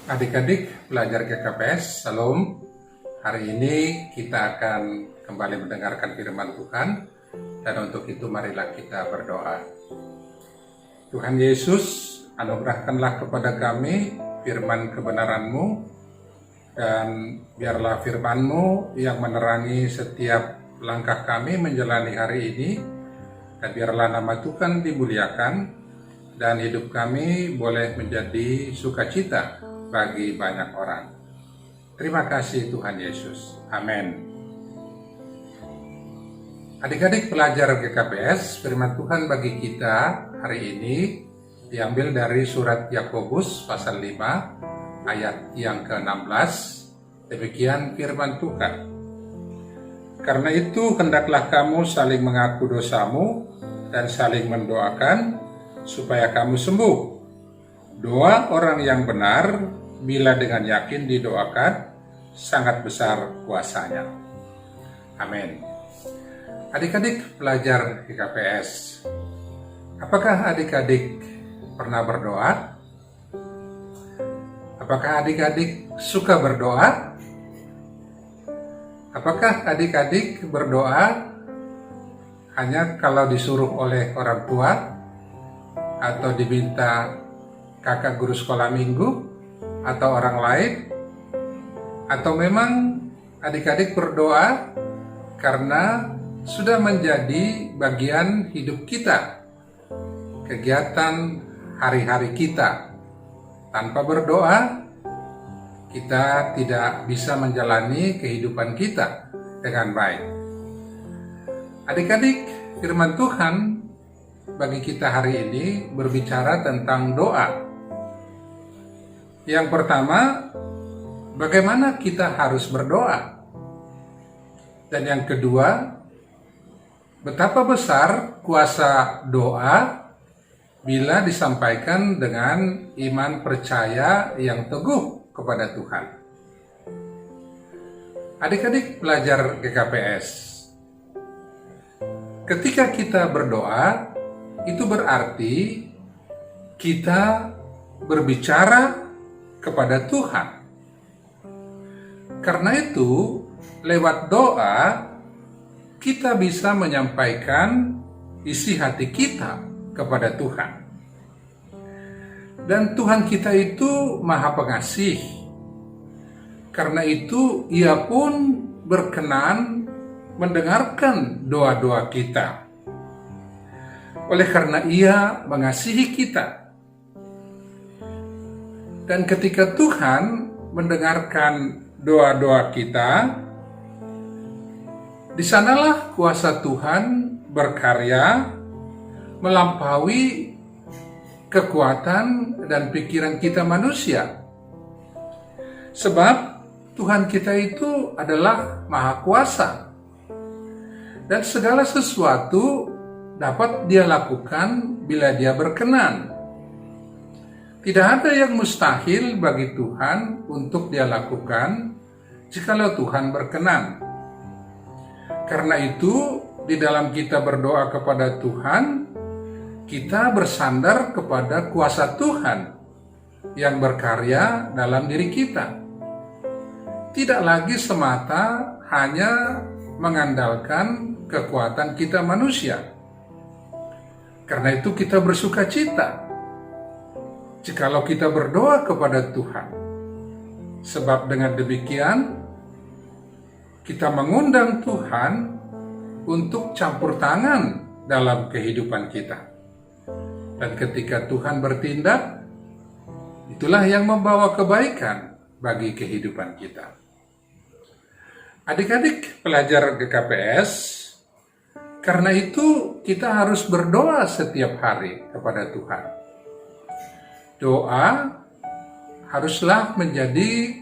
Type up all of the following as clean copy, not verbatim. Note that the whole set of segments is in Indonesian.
Adik-adik pelajar GKPS, Salam. Hari ini kita akan kembali mendengarkan firman Tuhan, dan untuk itu marilah kita berdoa. Tuhan Yesus, anugerahkanlah kepada kami firman kebenaran-Mu, dan biarlah firman-Mu yang menerangi setiap langkah kami menjalani hari ini, dan biarlah nama Tuhan dimuliakan, dan hidup kami boleh menjadi sukacita bagi banyak orang. Terima kasih Tuhan Yesus. Amin. Adik-adik pelajar GKPS, firman Tuhan bagi kita hari ini diambil dari surat Yakobus pasal 5 ayat yang ke-16. Demikian firman Tuhan. Karena itu hendaklah kamu saling mengaku dosamu dan saling mendoakan supaya kamu sembuh. Doa orang yang benar bila dengan yakin didoakan, sangat besar kuasanya. Amin. Adik-adik pelajar GKPS, apakah adik-adik pernah berdoa? Apakah adik-adik suka berdoa? Apakah adik-adik berdoa hanya kalau disuruh oleh orang tua atau diminta kakak guru sekolah minggu atau orang lain, atau memang adik-adik berdoa karena sudah menjadi bagian hidup kita, kegiatan hari-hari kita? Tanpa berdoa, kita tidak bisa menjalani kehidupan kita dengan baik. Adik-adik, firman Tuhan bagi kita hari ini berbicara tentang doa. Yang pertama, bagaimana kita harus berdoa? Dan yang kedua, betapa besar kuasa doa bila disampaikan dengan iman percaya yang teguh kepada Tuhan. Adik-adik pelajar GKPS, ketika kita berdoa, itu berarti kita berbicara kepada Tuhan. Karena itu, lewat doa, kita bisa menyampaikan isi hati kita kepada Tuhan. Dan Tuhan kita itu Maha Pengasih. Karena itu, Ia pun berkenan mendengarkan doa-doa kita. Oleh karena Ia mengasihi kita. Dan ketika Tuhan mendengarkan doa-doa kita, di sanalah kuasa Tuhan berkarya melampaui kekuatan dan pikiran kita manusia. Sebab Tuhan kita itu adalah Maha Kuasa. Dan segala sesuatu dapat Dia lakukan bila Dia berkenan. Tidak ada yang mustahil bagi Tuhan untuk Dia lakukan jikalau Tuhan berkenan. Karena itu, di dalam kita berdoa kepada Tuhan, kita bersandar kepada kuasa Tuhan yang berkarya dalam diri kita. Tidak lagi semata hanya mengandalkan kekuatan kita manusia. Karena itu kita bersuka cita jikalau kita berdoa kepada Tuhan. Sebab dengan demikian, kita mengundang Tuhan untuk campur tangan dalam kehidupan kita. Dan ketika Tuhan bertindak, itulah yang membawa kebaikan bagi kehidupan kita. Adik-adik pelajar GKPS, karena itu kita harus berdoa setiap hari kepada Tuhan. Doa haruslah menjadi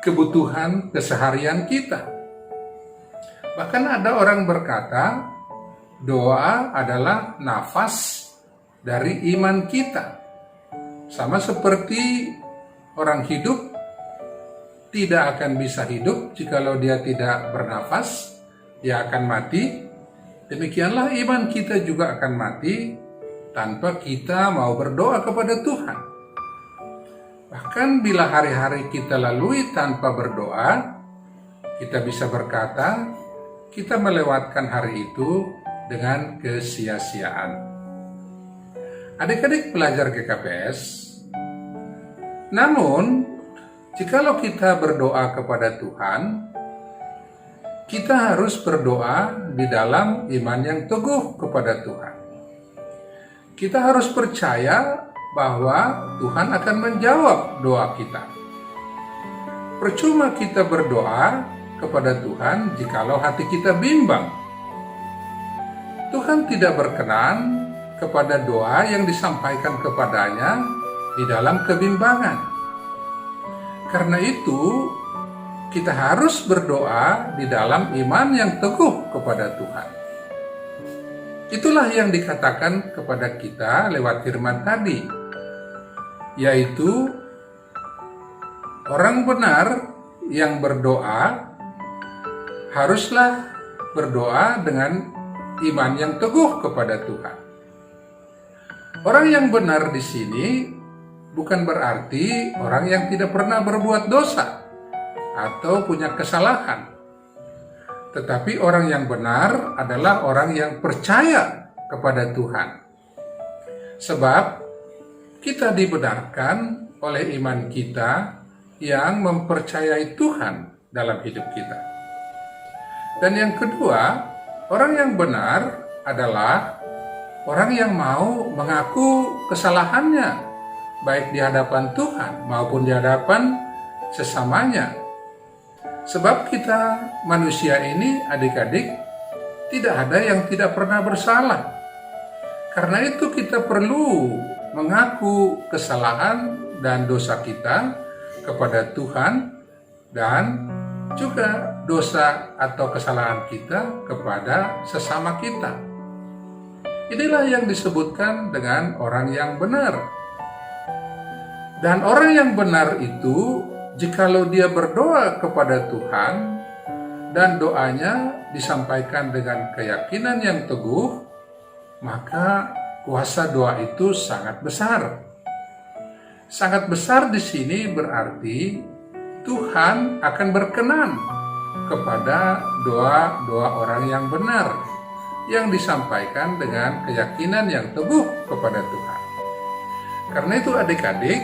kebutuhan keseharian kita. Bahkan ada orang berkata, doa adalah nafas dari iman kita. Sama seperti orang hidup tidak akan bisa hidup jikalau dia tidak bernafas, dia akan mati. Demikianlah iman kita juga akan mati tanpa kita mau berdoa kepada Tuhan. Bahkan bila hari-hari kita lalui tanpa berdoa, kita bisa berkata, kita melewatkan hari itu dengan kesia-siaan. Adik-adik pelajar GKPS, namun jikalau kita berdoa kepada Tuhan, kita harus berdoa di dalam iman yang teguh kepada Tuhan. Kita harus percaya bahwa Tuhan akan menjawab doa kita. Percuma kita berdoa kepada Tuhan jikalau hati kita bimbang. Tuhan tidak berkenan kepada doa yang disampaikan kepadanya di dalam kebimbangan. Karena itu, kita harus berdoa di dalam iman yang teguh kepada Tuhan. Itulah yang dikatakan kepada kita lewat firman tadi, yaitu orang benar yang berdoa haruslah berdoa dengan iman yang teguh kepada Tuhan. Orang yang benar di sini bukan berarti orang yang tidak pernah berbuat dosa atau punya kesalahan. Tetapi orang yang benar adalah orang yang percaya kepada Tuhan. Sebab kita dibenarkan oleh iman kita yang mempercayai Tuhan dalam hidup kita. Dan yang kedua, orang yang benar adalah orang yang mau mengaku kesalahannya, baik di hadapan Tuhan maupun di hadapan sesamanya. Sebab kita manusia ini, adik-adik, tidak ada yang tidak pernah bersalah. Karena itu kita perlu mengaku kesalahan dan dosa kita kepada Tuhan dan juga dosa atau kesalahan kita kepada sesama kita. Inilah yang disebutkan dengan orang yang benar. Dan orang yang benar itu, jikalau dia berdoa kepada Tuhan dan doanya disampaikan dengan keyakinan yang teguh, maka kuasa doa itu sangat besar. Sangat besar di sini berarti Tuhan akan berkenan kepada doa-doa orang yang benar yang disampaikan dengan keyakinan yang teguh kepada Tuhan. Karena itu adik-adik,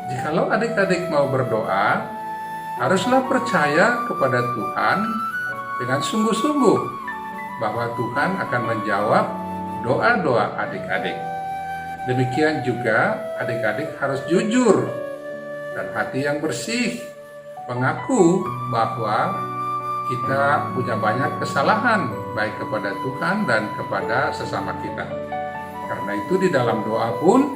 jikalau adik-adik mau berdoa, haruslah percaya kepada Tuhan dengan sungguh-sungguh bahwa Tuhan akan menjawab doa-doa adik-adik. Demikian juga adik-adik harus jujur dan hati yang bersih, mengaku bahwa kita punya banyak kesalahan baik kepada Tuhan dan kepada sesama kita. Karena itu di dalam doa pun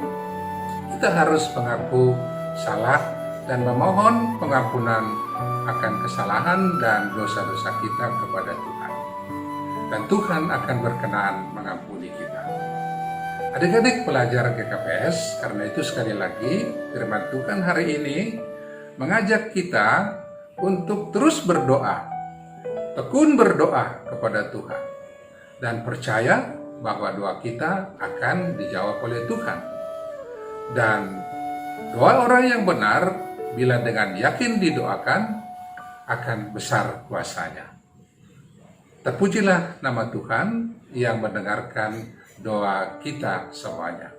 kita harus mengaku salah dan memohon pengampunan akan kesalahan dan dosa-dosa kita kepada Tuhan. Dan Tuhan akan berkenan mengampuni kita. Adik-adik pelajar GKPS, karena itu sekali lagi firman Tuhan hari ini mengajak kita untuk terus berdoa, tekun berdoa kepada Tuhan, dan percaya bahwa doa kita akan dijawab oleh Tuhan. Dan doa orang yang benar, bila dengan yakin didoakan, akan besar kuasanya. Terpujilah nama Tuhan yang mendengarkan doa kita semuanya.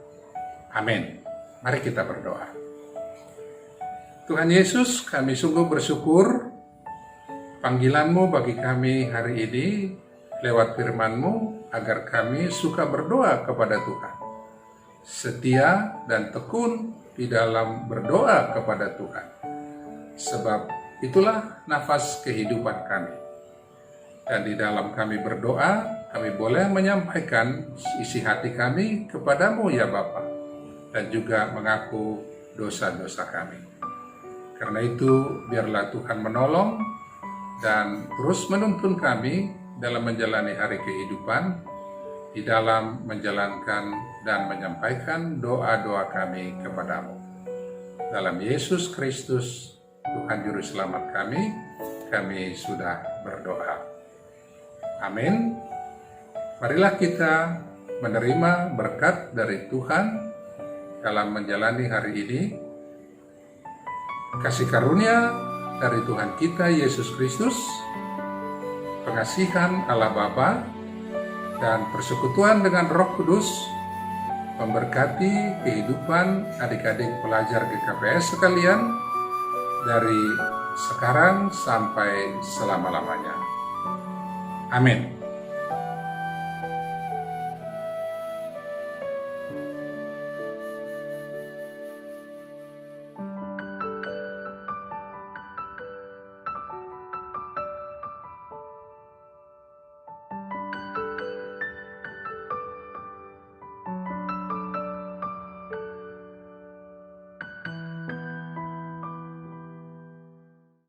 Amin. Mari kita berdoa. Tuhan Yesus, kami sungguh bersyukur panggilan-Mu bagi kami hari ini lewat firman-Mu agar kami suka berdoa kepada Tuhan. Setia dan tekun di dalam berdoa kepada Tuhan. Sebab itulah nafas kehidupan kami. Dan di dalam kami berdoa, kami boleh menyampaikan isi hati kami kepadamu ya Bapa, dan juga mengaku dosa-dosa kami. Karena itu biarlah Tuhan menolong dan terus menuntun kami dalam menjalani hari kehidupan, di dalam menjalankan dan menyampaikan doa-doa kami kepadamu. Dalam Yesus Kristus, Tuhan Juru Selamat kami sudah berdoa. Amin. Marilah kita menerima berkat dari Tuhan dalam menjalani hari ini, kasih karunia dari Tuhan kita Yesus Kristus, pengasihan Allah Bapa, dan persekutuan dengan Roh Kudus memberkati kehidupan adik-adik pelajar GKPS sekalian dari sekarang sampai selama-lamanya. Amin.